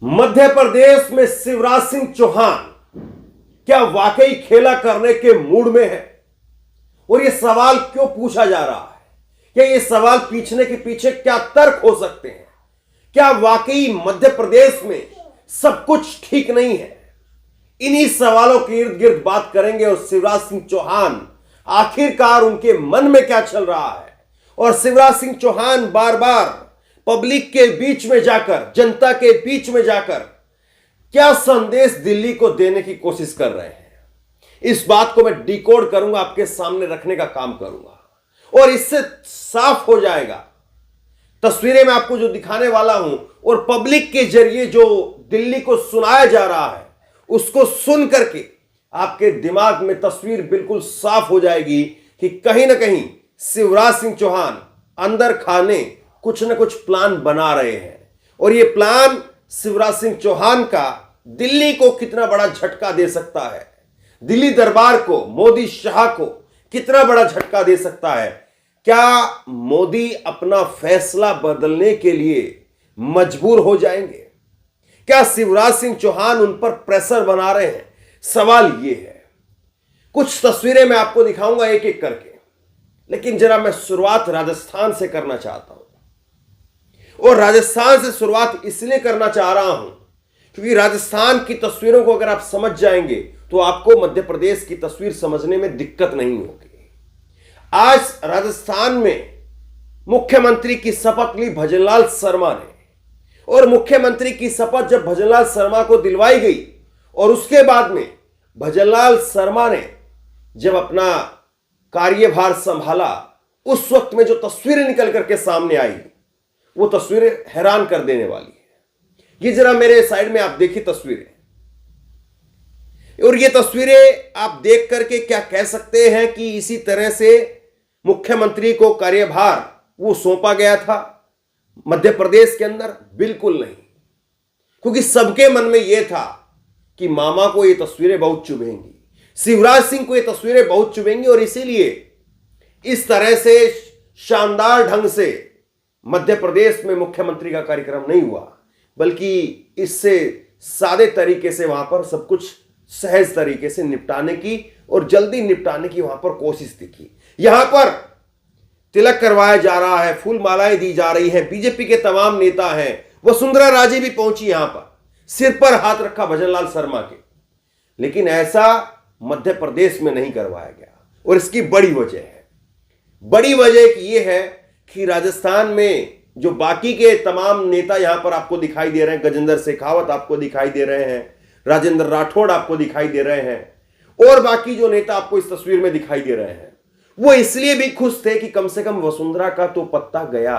मध्य प्रदेश में शिवराज सिंह चौहान क्या वाकई खेला करने के मूड में है? और यह सवाल क्यों पूछा जा रहा है? क्या यह सवाल पूछने के पीछे क्या तर्क हो सकते हैं? क्या वाकई मध्य प्रदेश में सब कुछ ठीक नहीं है? इन्हीं सवालों के इर्द गिर्द बात करेंगे। और शिवराज सिंह चौहान आखिरकार उनके मन में क्या चल रहा है, और शिवराज सिंह चौहान बार बार पब्लिक के बीच में जाकर, जनता के बीच में जाकर क्या संदेश दिल्ली को देने की कोशिश कर रहे हैं, इस बात को मैं डिकोड करूंगा, आपके सामने रखने का काम करूंगा। और इससे साफ हो जाएगा, तस्वीरें मैं आपको जो दिखाने वाला हूं और पब्लिक के जरिए जो दिल्ली को सुनाया जा रहा है, उसको सुन करके आपके दिमाग में तस्वीर बिल्कुल साफ हो जाएगी कि कहीं ना कहीं शिवराज सिंह चौहान अंदर खाने कुछ न कुछ प्लान बना रहे हैं। और यह प्लान शिवराज सिंह चौहान का दिल्ली को कितना बड़ा झटका दे सकता है, दिल्ली दरबार को, मोदी शाह को कितना बड़ा झटका दे सकता है। क्या मोदी अपना फैसला बदलने के लिए मजबूर हो जाएंगे? क्या शिवराज सिंह चौहान उन पर प्रेशर बना रहे हैं? सवाल यह है। कुछ तस्वीरें मैं आपको दिखाऊंगा एक एक करके, लेकिन जरा मैं शुरुआत राजस्थान से करना चाहता हूं। और राजस्थान से शुरुआत इसलिए करना चाह रहा हूं क्योंकि राजस्थान की तस्वीरों को अगर आप समझ जाएंगे तो आपको मध्य प्रदेश की तस्वीर समझने में दिक्कत नहीं होगी। आज राजस्थान में मुख्यमंत्री की शपथ ली भजनलाल शर्मा ने, और मुख्यमंत्री की शपथ जब भजनलाल शर्मा को दिलवाई गई और उसके बाद में भजनलाल शर्मा ने जब अपना कार्यभार संभाला, उस वक्त में जो तस्वीरें निकल करके सामने आई, वो तस्वीरें हैरान कर देने वाली है। ये जरा मेरे साइड में आप देखिए तस्वीरें, और ये तस्वीरें आप देख करके क्या कह सकते हैं कि इसी तरह से मुख्यमंत्री को कार्यभार वो सौंपा गया था मध्य प्रदेश के अंदर? बिल्कुल नहीं, क्योंकि सबके मन में यह था कि मामा को ये तस्वीरें बहुत चुभेंगी, शिवराज सिंह को ये तस्वीरें बहुत चुभेंगी, और इसीलिए इस तरह से शानदार ढंग से मध्य प्रदेश में मुख्यमंत्री का कार्यक्रम नहीं हुआ, बल्कि इससे सादे तरीके से वहां पर सब कुछ सहज तरीके से निपटाने की और जल्दी निपटाने की वहां पर कोशिश दिखी। यहां पर तिलक करवाया जा रहा है, फूल मालाएं दी जा रही हैं, बीजेपी के तमाम नेता हैं, वसुंधरा राजे भी पहुंची यहां पर, सिर पर हाथ रखा भजनलाल शर्मा के। लेकिन ऐसा मध्य प्रदेश में नहीं करवाया गया, और इसकी बड़ी वजह है। बड़ी वजह यह है कि राजस्थान में जो बाकी के तमाम नेता यहां पर आपको दिखाई दे रहे हैं, गजेंद्र शेखावत आपको दिखाई दे रहे हैं, राजेंद्र राठौड़ आपको दिखाई दे रहे हैं, और बाकी जो नेता आपको इस तस्वीर में दिखाई दे रहे हैं, वो इसलिए भी खुश थे कि कम से कम वसुंधरा का तो पत्ता गया।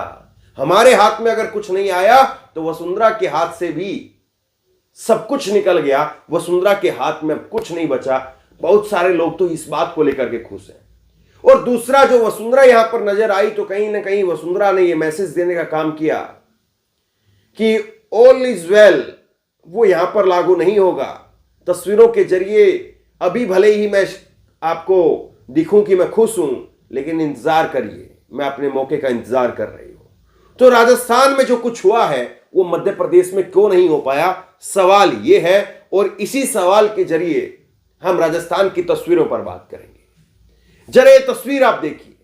हमारे हाथ में अगर कुछ नहीं आया तो वसुंधरा के हाथ से भी सब कुछ निकल गया, वसुंधरा के हाथ में अब कुछ नहीं बचा। बहुत सारे लोग तो इस बात को लेकर के खुश हैं। और दूसरा, जो वसुंधरा यहां पर नजर आई, तो कहीं ना कहीं वसुंधरा ने यह मैसेज देने का काम किया कि ऑल इज वेल वो यहां पर लागू नहीं होगा। तस्वीरों के जरिए अभी भले ही मैं आपको दिखूं कि मैं खुश हूं, लेकिन इंतजार करिए, मैं अपने मौके का इंतजार कर रही हूं। तो राजस्थान में जो कुछ हुआ है वो मध्य प्रदेश में क्यों नहीं हो पाया, सवाल यह है। और इसी सवाल के जरिए हम राजस्थान की तस्वीरों पर बात करेंगे। जरा ये तस्वीर आप देखिए।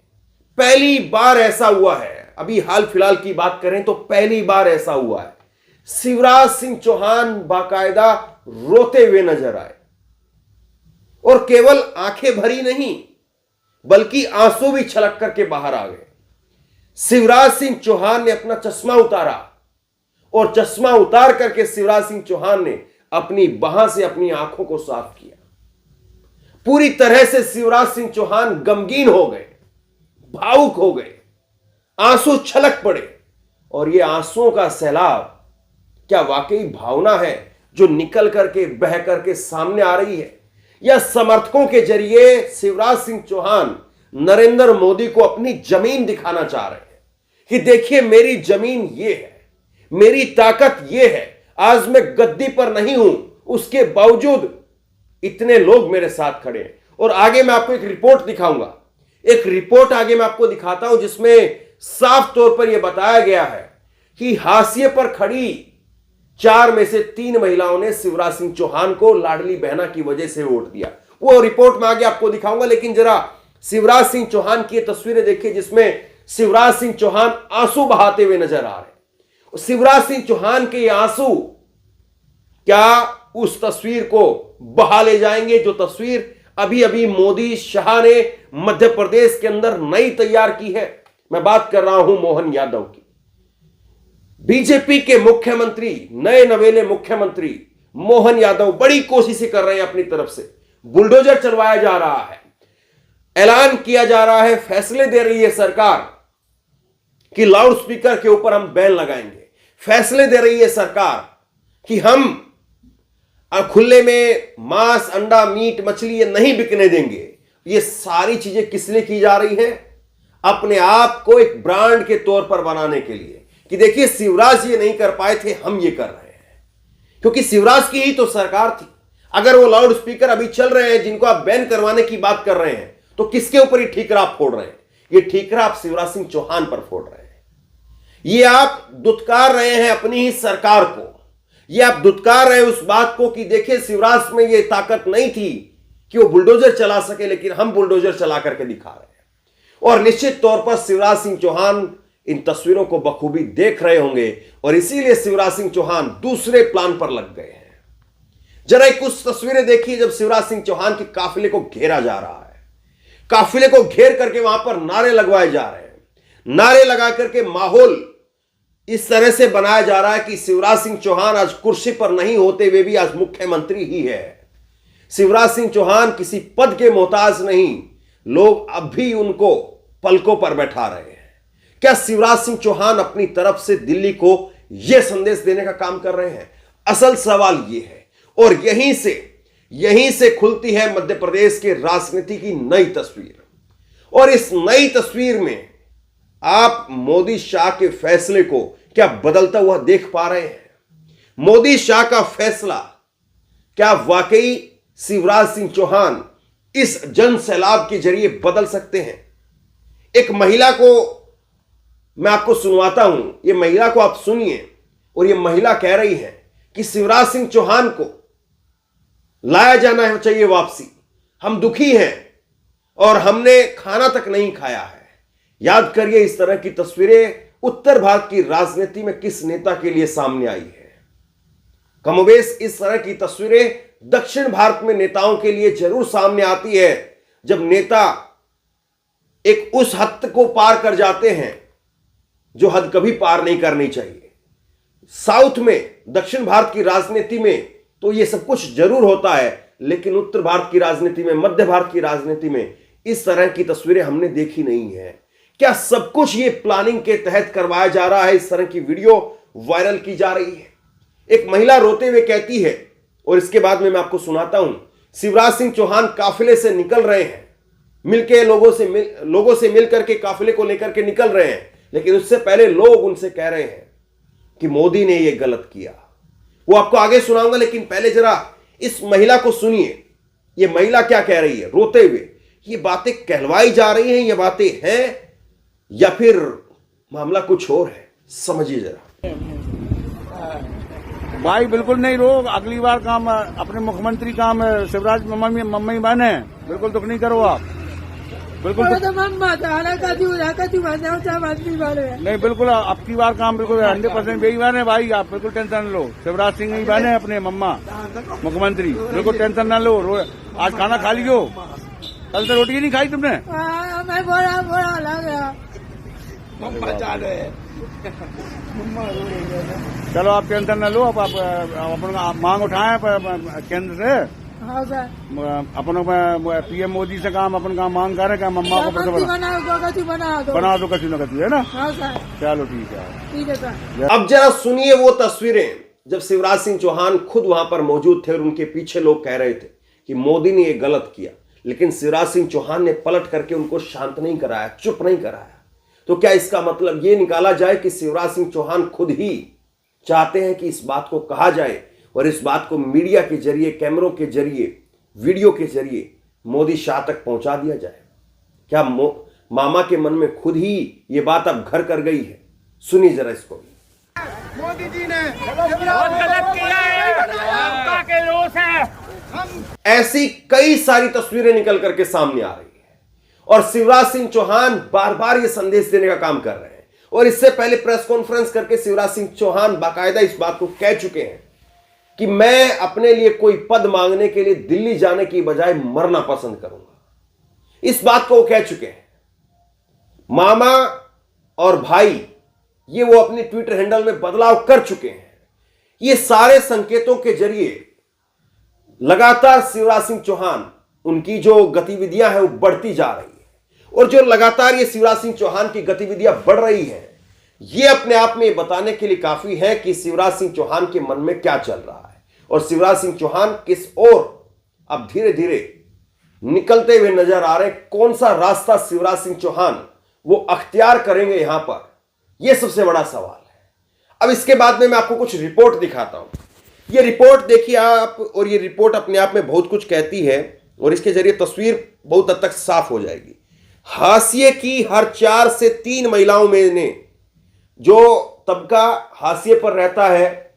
पहली बार ऐसा हुआ है, अभी हाल फिलहाल की बात करें तो पहली बार ऐसा हुआ है, शिवराज सिंह चौहान बाकायदा रोते हुए नजर आए, और केवल आंखें भरी नहीं बल्कि आंसू भी छलक करके बाहर आ गए। शिवराज सिंह चौहान ने अपना चश्मा उतारा, और चश्मा उतार करके शिवराज सिंह चौहान ने अपनी बाह से अपनी आंखों को साफ किया। पूरी तरह से शिवराज सिंह चौहान गमगीन हो गए, भावुक हो गए, आंसू छलक पड़े। और ये आंसुओं का सैलाब क्या वाकई भावना है जो निकल करके बह करके सामने आ रही है, या समर्थकों के जरिए शिवराज सिंह चौहान नरेंद्र मोदी को अपनी जमीन दिखाना चाह रहे हैं कि देखिए मेरी जमीन ये है, मेरी ताकत ये है, आज मैं गद्दी पर नहीं हूं, उसके बावजूद इतने लोग मेरे साथ खड़े हैं। और आगे मैं आपको एक रिपोर्ट दिखाऊंगा, एक रिपोर्ट आगे मैं आपको दिखाता हूं जिसमें साफ तौर पर यह बताया गया है कि हाशिए पर खड़ी 4 में से 3 महिलाओं ने शिवराज सिंह चौहान को लाडली बहना की वजह से वोट दिया। वो रिपोर्ट में आगे आपको दिखाऊंगा, लेकिन जरा शिवराज सिंह चौहान की तस्वीरें देखिए जिसमें शिवराज सिंह चौहान आंसू बहाते हुए नजर आ रहे हैं। शिवराज सिंह चौहान के आंसू क्या उस तस्वीर को बहा ले जाएंगे जो तस्वीर अभी अभी मोदी शाह ने मध्य प्रदेश के अंदर नई तैयार की है। मैं बात कर रहा हूं मोहन यादव की। बीजेपी के मुख्यमंत्री, नए नवेले मुख्यमंत्री मोहन यादव बड़ी कोशिशें कर रहे हैं अपनी तरफ से। बुलडोजर चलवाया जा रहा है, ऐलान किया जा रहा है, फैसले दे रही है सरकार कि लाउड स्पीकर के ऊपर हम बैन लगाएंगे। फैसले दे रही है सरकार कि हम खुले में मांस, अंडा, मीट, मछली ये नहीं बिकने देंगे। ये सारी चीजें किस लिए की जा रही है? अपने आप को एक ब्रांड के तौर पर बनाने के लिए कि देखिए शिवराज ये नहीं कर पाए थे, हम ये कर रहे हैं। क्योंकि शिवराज की ही तो सरकार थी। अगर वो लाउड स्पीकर अभी चल रहे हैं जिनको आप बैन करवाने की बात कर रहे हैं, तो किसके ऊपर ये ठीकरा आप फोड़ रहे हैं? ये ठीकरा आप शिवराज सिंह चौहान पर फोड़ रहे हैं। ये आप दुत्कार रहे हैं अपनी ही सरकार को। ये आप दुत्कार रहे उस बात को कि देखिए शिवराज में ये ताकत नहीं थी कि वो बुलडोजर चला सके, लेकिन हम बुलडोजर चला करके दिखा रहे हैं। और निश्चित तौर पर शिवराज सिंह चौहान इन तस्वीरों को बखूबी देख रहे होंगे और इसीलिए शिवराज सिंह चौहान दूसरे प्लान पर लग गए हैं। जरा एक कुछ तस्वीरें देखिए जब शिवराज सिंह चौहान के काफिले को घेरा जा रहा है। काफिले को घेर करके वहां पर नारे लगवाए जा रहे हैं। नारे लगा करके माहौल इस तरह से बनाया जा रहा है कि शिवराज सिंह चौहान आज कुर्सी पर नहीं होते हुए भी आज मुख्यमंत्री ही है। शिवराज सिंह चौहान किसी पद के मोहताज नहीं, लोग अब भी उनको पलकों पर बैठा रहे हैं। क्या शिवराज सिंह चौहान अपनी तरफ से दिल्ली को यह संदेश देने का काम कर रहे हैं? असल सवाल यह है और यहीं से खुलती है मध्य प्रदेश के राजनीति की नई तस्वीर। और इस नई तस्वीर में आप मोदी शाह के फैसले को क्या बदलता हुआ देख पा रहे हैं? मोदी शाह का फैसला क्या वाकई शिवराज सिंह चौहान इस जन सैलाब के जरिए बदल सकते हैं? एक महिला को मैं आपको सुनवाता हूं, ये महिला को आप सुनिए। और ये महिला कह रही है कि शिवराज सिंह चौहान को लाया जाना चाहिए वापसी। हम दुखी हैं और हमने खाना तक नहीं खाया है। याद करिए इस तरह की तस्वीरें उत्तर भारत की राजनीति में किस नेता के लिए सामने आई है। कमोबेश इस तरह की तस्वीरें दक्षिण भारत में नेताओं के लिए जरूर सामने आती है जब नेता एक उस हद को पार कर जाते हैं जो हद कभी पार नहीं करनी चाहिए। साउथ में, दक्षिण भारत की राजनीति में तो यह सब कुछ जरूर होता है, लेकिन उत्तर भारत की राजनीति में, मध्य भारत की राजनीति में इस तरह की तस्वीरें हमने देखी नहीं है। क्या सब कुछ ये प्लानिंग के तहत करवाया जा रहा है? इस तरह की वीडियो वायरल की जा रही है। एक महिला रोते हुए कहती है और इसके बाद में मैं आपको सुनाता हूं। शिवराज सिंह चौहान काफिले से निकल रहे हैं, मिलके लोगों से मिलकर के काफिले को लेकर के निकल रहे हैं, लेकिन उससे पहले लोग उनसे कह रहे हैं कि मोदी ने यह गलत किया। वो आपको आगे सुनाऊंगा, लेकिन पहले जरा इस महिला को सुनिए। ये महिला क्या कह रही है रोते हुए? ये बातें कहलवाई जा रही हैं, ये बातें हैं या फिर मामला कुछ और है? समझिए जरा। भाई बिल्कुल नहीं रो, अगली बार काम अपने मुख्यमंत्री काम शिवराज मम्मी बहने, बिल्कुल दुख नहीं करो आप। बिल्कुल नहीं, बिल्कुल अब की बार काम बिल्कुल 100% यही बहने भाई। आप बिल्कुल टेंशन न लो, शिवराज सिंह ही बहने अपने मम्मा मुख्यमंत्री, बिल्कुल टेंशन न लो। आज खाना खा लियो, कल से रोटी नहीं खाई तुमने? मैं बोरा लगा मम्मा जा रहे। चलो आप टेंशन न लो, अब आप अपना मांग उठाए केंद्र से। हाँ सर, अपन पीएम मोदी से काम अपन काम मांग करे क्या मम्मा को बना दो कचू न कचू, है ना? हाँ सर, चलो ठीक है सर। अब जरा सुनिए वो तस्वीरें जब शिवराज सिंह चौहान खुद वहां पर मौजूद थे और उनके पीछे लोग कह रहे थे कि मोदी ने ये गलत किया, लेकिन शिवराज सिंह चौहान ने पलट करके उनको शांत नहीं कराया, चुप नहीं कराया। तो क्या इसका मतलब ये निकाला जाए कि शिवराज सिंह चौहान खुद ही चाहते हैं कि इस बात को कहा जाए और इस बात को मीडिया के जरिए, कैमरों के जरिए, वीडियो के जरिए मोदी शाह तक पहुंचा दिया जाए? क्या मामा के मन में खुद ही ये बात अब घर कर गई है? सुनिए जरा इसको। मोदी जी ने बहुत गलत किया है, ममता के रोष है। ऐसी कई सारी तस्वीरें निकल करके सामने आ रही है और शिवराज सिंह चौहान बार बार यह संदेश देने का काम कर रहे हैं। और इससे पहले प्रेस कॉन्फ्रेंस करके शिवराज सिंह चौहान बाकायदा इस बात को कह चुके हैं कि मैं अपने लिए कोई पद मांगने के लिए दिल्ली जाने की बजाय मरना पसंद करूंगा। इस बात को वो कह चुके हैं। मामा और भाई ये वो अपने ट्विटर हैंडल में बदलाव कर चुके हैं। ये सारे संकेतों के जरिए लगातार शिवराज सिंह चौहान उनकी जो गतिविधियां हैं वो बढ़ती जा रही है और जो लगातार ये शिवराज सिंह चौहान की गतिविधियां बढ़ रही हैं ये अपने आप में बताने के लिए काफी है कि शिवराज सिंह चौहान के मन में क्या चल रहा है और शिवराज सिंह चौहान किस ओर अब धीरे धीरे निकलते हुए नजर आ रहे। कौन सा रास्ता शिवराज सिंह चौहान वो अख्तियार करेंगे यहां पर, यह सबसे बड़ा सवाल है। अब इसके बाद में मैं आपको कुछ रिपोर्ट दिखाता हूं। ये रिपोर्ट देखिए आप, और ये रिपोर्ट अपने आप में बहुत कुछ कहती है और इसके जरिए तस्वीर बहुत हद तक साफ हो जाएगी। हाशिए की हर 4 से 3 महिलाओं में ने जो तबका हाशिए पर रहता है,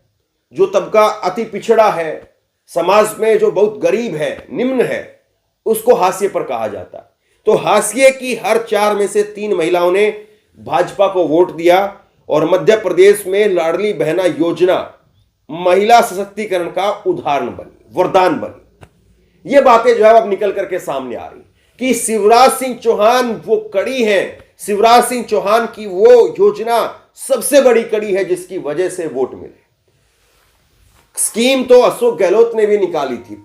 जो तबका अति पिछड़ा है, समाज में जो बहुत गरीब है, निम्न है, उसको हाशिए पर कहा जाता है। तो हाशिए की हर 4 में से 3 महिलाओं ने भाजपा को वोट दिया और मध्य प्रदेश में लाडली बहना योजना महिला सशक्तिकरण का उदाहरण बनी, वरदान बनी। ये बातें जो है अब निकल करके सामने आ रही कि शिवराज सिंह चौहान वो कड़ी है, शिवराज सिंह चौहान की वो योजना सबसे बड़ी कड़ी है जिसकी वजह से वोट मिले। स्कीम तो अशोक गहलोत ने भी निकाली थी,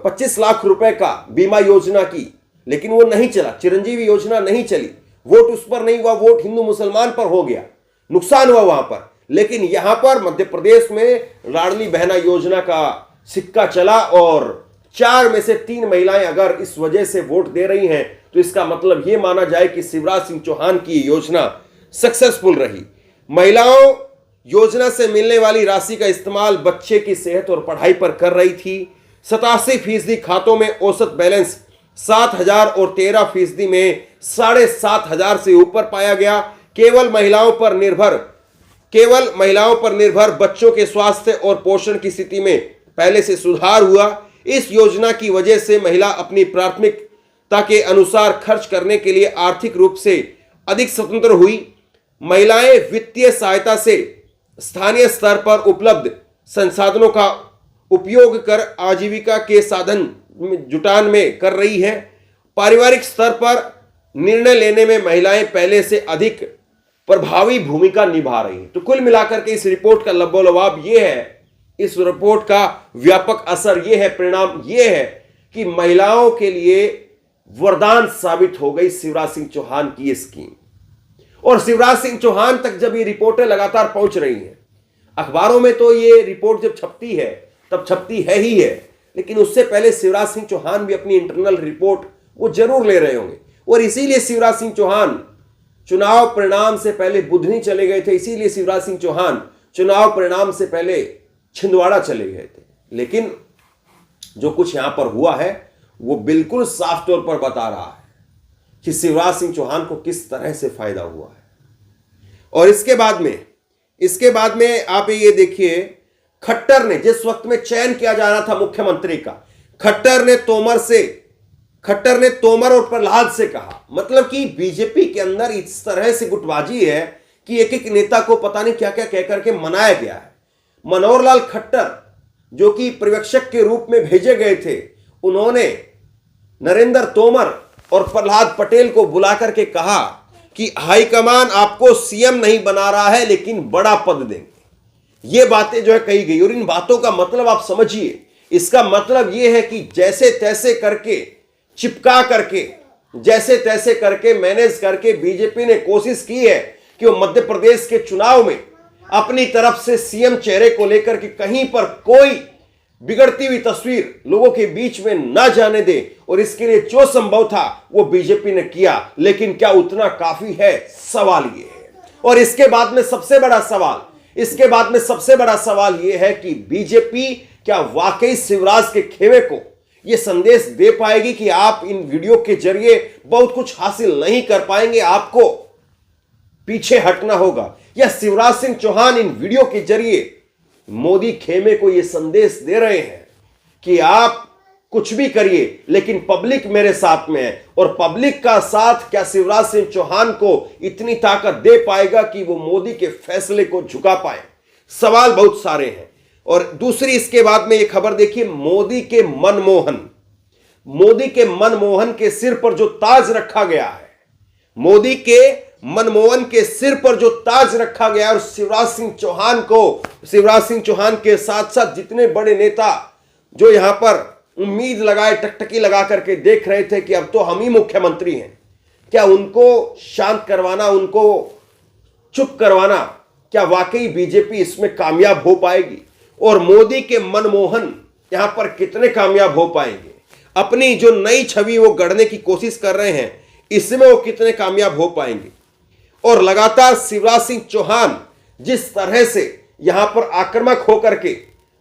25 लाख रुपए का बीमा योजना की, लेकिन वो नहीं चला। चिरंजीवी योजना नहीं चली, वोट उस पर नहीं हुआ, वोट हिंदू मुसलमान पर हो गया, नुकसान हुआ वहां पर। लेकिन यहां पर मध्य प्रदेश में लाडली बहना योजना का सिक्का चला और 4 में से 3 महिलाएं अगर इस वजह से वोट दे रही हैं तो इसका मतलब यह माना जाए कि शिवराज सिंह चौहान की योजना सक्सेसफुल रही। महिलाओं योजना से मिलने वाली राशि का इस्तेमाल बच्चे की सेहत और पढ़ाई पर कर रही थी। 87% खातों में औसत बैलेंस 7,000 और 13% में 7,500 से ऊपर पाया गया। केवल महिलाओं पर निर्भर बच्चों के स्वास्थ्य और पोषण की स्थिति में पहले से सुधार हुआ। इस योजना की वजह से महिला अपनी प्राथमिकता के अनुसार खर्च करने के लिए आर्थिक रूप से अधिक स्वतंत्र हुई। महिलाएं वित्तीय सहायता से स्थानीय स्तर पर उपलब्ध संसाधनों का उपयोग कर आजीविका के साधन जुटान में कर रही है। पारिवारिक स्तर पर निर्णय लेने में महिलाएं पहले से अधिक प्रभावी भूमिका निभा रही हैं। तो कुल मिलाकर के इस रिपोर्ट का लबोलबाब यह है, इस रिपोर्ट का व्यापक असर यह है, परिणाम यह है कि महिलाओं के लिए वरदान साबित हो गई शिवराज सिंह चौहान की ये स्कीम। और शिवराज सिंह चौहान तक जब ये रिपोर्टें लगातार पहुंच रही हैं, अखबारों में तो ये रिपोर्ट जब छपती है तब छपती है ही है, लेकिन उससे पहले शिवराज सिंह चौहान भी अपनी इंटरनल रिपोर्ट वो जरूर ले रहे होंगे। और इसीलिए शिवराज सिंह चौहान चुनाव परिणाम से पहले बुधनी चले गए थे, इसीलिए शिवराज सिंह चौहान चुनाव परिणाम से पहले छिंदवाड़ा चले गए थे। लेकिन जो कुछ यहां पर हुआ है वो बिल्कुल साफ तौर पर बता रहा है कि शिवराज सिंह चौहान को किस तरह से फायदा हुआ है। और इसके बाद में आप ये देखिए, खट्टर ने जिस वक्त में चयन किया जा रहा था मुख्यमंत्री का, खट्टर ने तोमर और प्रहलाद से कहा। मतलब कि बीजेपी के अंदर इस तरह से गुटबाजी है कि एक एक नेता को पता नहीं क्या क्या कहकर के मनाया गया है। मनोहर लाल खट्टर जो कि पर्यवेक्षक के रूप में भेजे गए थे, उन्होंने नरेंद्र तोमर और प्रहलाद पटेल को बुलाकर के कहा कि हाईकमान आपको सीएम नहीं बना रहा है लेकिन बड़ा पद देंगे। ये बातें जो है कही गई और इन बातों का मतलब आप समझिए। इसका मतलब यह है कि जैसे तैसे करके चिपका करके, जैसे तैसे करके मैनेज करके बीजेपी ने कोशिश की है कि वो मध्य प्रदेश के चुनाव में अपनी तरफ से सीएम चेहरे को लेकर के कहीं पर कोई बिगड़ती हुई तस्वीर लोगों के बीच में ना जाने दे। और इसके लिए जो संभव था वो बीजेपी ने किया, लेकिन क्या उतना काफी है, सवाल ये है। और इसके बाद में सबसे बड़ा सवाल यह है कि बीजेपी क्या वाकई शिवराज के खेमे को यह संदेश दे पाएगी कि आप इन वीडियो के जरिए बहुत कुछ हासिल नहीं कर पाएंगे, आपको पीछे हटना होगा। या शिवराज सिंह चौहान इन वीडियो के जरिए मोदी खेमे को यह संदेश दे रहे हैं कि आप कुछ भी करिए लेकिन पब्लिक मेरे साथ में है, और पब्लिक का साथ क्या शिवराज सिंह चौहान को इतनी ताकत दे पाएगा कि वो मोदी के फैसले को झुका पाए? सवाल बहुत सारे हैं। और दूसरी इसके बाद में ये खबर देखिए, मोदी के मनमोहन के सिर पर जो ताज रखा गया है, मोदी के मनमोहन के सिर पर जो ताज रखा गया, और शिवराज सिंह चौहान के साथ साथ जितने बड़े नेता जो यहां पर उम्मीद लगाए, टकटकी लगा करके देख रहे थे कि अब तो हम ही मुख्यमंत्री हैं, क्या उनको शांत करवाना, उनको चुप करवाना, क्या वाकई बीजेपी इसमें कामयाब हो पाएगी? और मोदी के मनमोहन यहां पर कितने कामयाब हो पाएंगे? अपनी जो नई छवि वो गढ़ने की कोशिश कर रहे हैं, इसमें वो कितने कामयाब हो पाएंगे? और लगातार शिवराज सिंह चौहान जिस तरह से यहां पर आक्रामक होकर के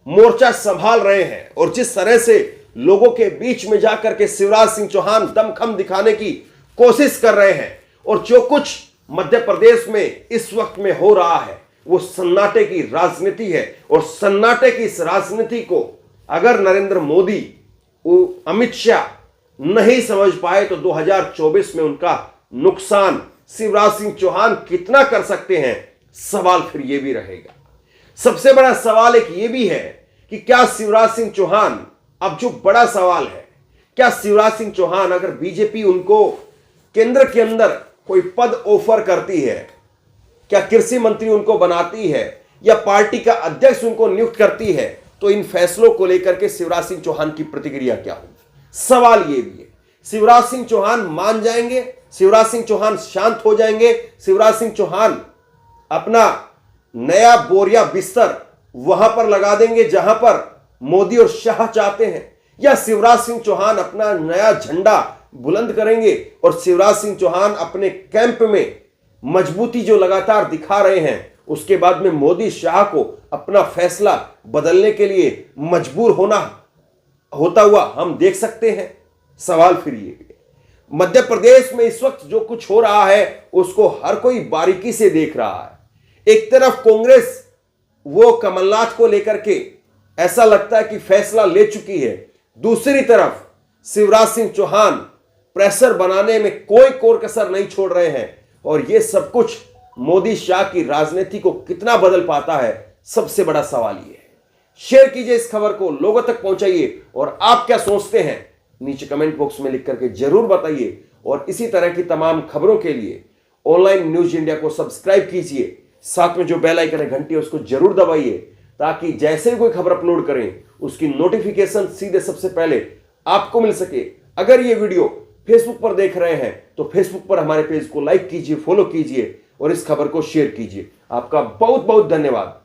मोर्चा संभाल रहे हैं, और जिस तरह से लोगों के बीच में जाकर के शिवराज सिंह चौहान दमखम दिखाने की कोशिश कर रहे हैं, और जो कुछ मध्य प्रदेश में इस वक्त में हो रहा है वो सन्नाटे की राजनीति है। और सन्नाटे की इस राजनीति को अगर नरेंद्र मोदी, अमित शाह नहीं समझ पाए तो 2024 में उनका नुकसान शिवराज सिंह चौहान कितना कर सकते हैं, सवाल फिर यह भी रहेगा। सबसे बड़ा सवाल एक ये भी है कि क्या शिवराज सिंह चौहान, अब जो बड़ा सवाल है, क्या शिवराज सिंह चौहान अगर बीजेपी उनको केंद्र के अंदर कोई पद ऑफर करती है, क्या कृषि मंत्री उनको बनाती है या पार्टी का अध्यक्ष उनको नियुक्त करती है, तो इन फैसलों को लेकर के शिवराज सिंह चौहान की प्रतिक्रिया क्या होगी? सवाल यह भी है। शिवराज सिंह चौहान मान जाएंगे? शिवराज सिंह चौहान शांत हो जाएंगे? शिवराज सिंह चौहान अपना नया बोरिया बिस्तर वहां पर लगा देंगे जहां पर मोदी और शाह चाहते हैं, या शिवराज सिंह चौहान अपना नया झंडा बुलंद करेंगे और शिवराज सिंह चौहान अपने कैंप में मजबूती जो लगातार दिखा रहे हैं, उसके बाद में मोदी शाह को अपना फैसला बदलने के लिए मजबूर होता हुआ हम देख सकते हैं? सवाल फिर ये भी है। मध्य प्रदेश में इस वक्त जो कुछ हो रहा है उसको हर कोई बारीकी से देख रहा है। एक तरफ कांग्रेस वो कमलनाथ को लेकर के ऐसा लगता है कि फैसला ले चुकी है, दूसरी तरफ शिवराज सिंह चौहान प्रेशर बनाने में कोई कोर कसर नहीं छोड़ रहे हैं, और यह सब कुछ मोदी शाह की राजनीति को कितना बदल पाता है, सबसे बड़ा सवाल यह है। शेयर कीजिए इस खबर को, लोगों तक पहुंचाइए, और आप क्या सोचते हैं नीचे कमेंट बॉक्स में लिख करके जरूर बताइए। और इसी तरह की तमाम खबरों के लिए ऑनलाइन न्यूज इंडिया को सब्सक्राइब कीजिए, साथ में जो बेल आइकन है घंटी उसको जरूर दबाइए, ताकि जैसे ही कोई खबर अपलोड करें उसकी नोटिफिकेशन सीधे सबसे पहले आपको मिल सके। अगर ये वीडियो फेसबुक पर देख रहे हैं तो फेसबुक पर हमारे पेज को लाइक कीजिए, फॉलो कीजिए और इस खबर को शेयर कीजिए। आपका बहुत बहुत धन्यवाद।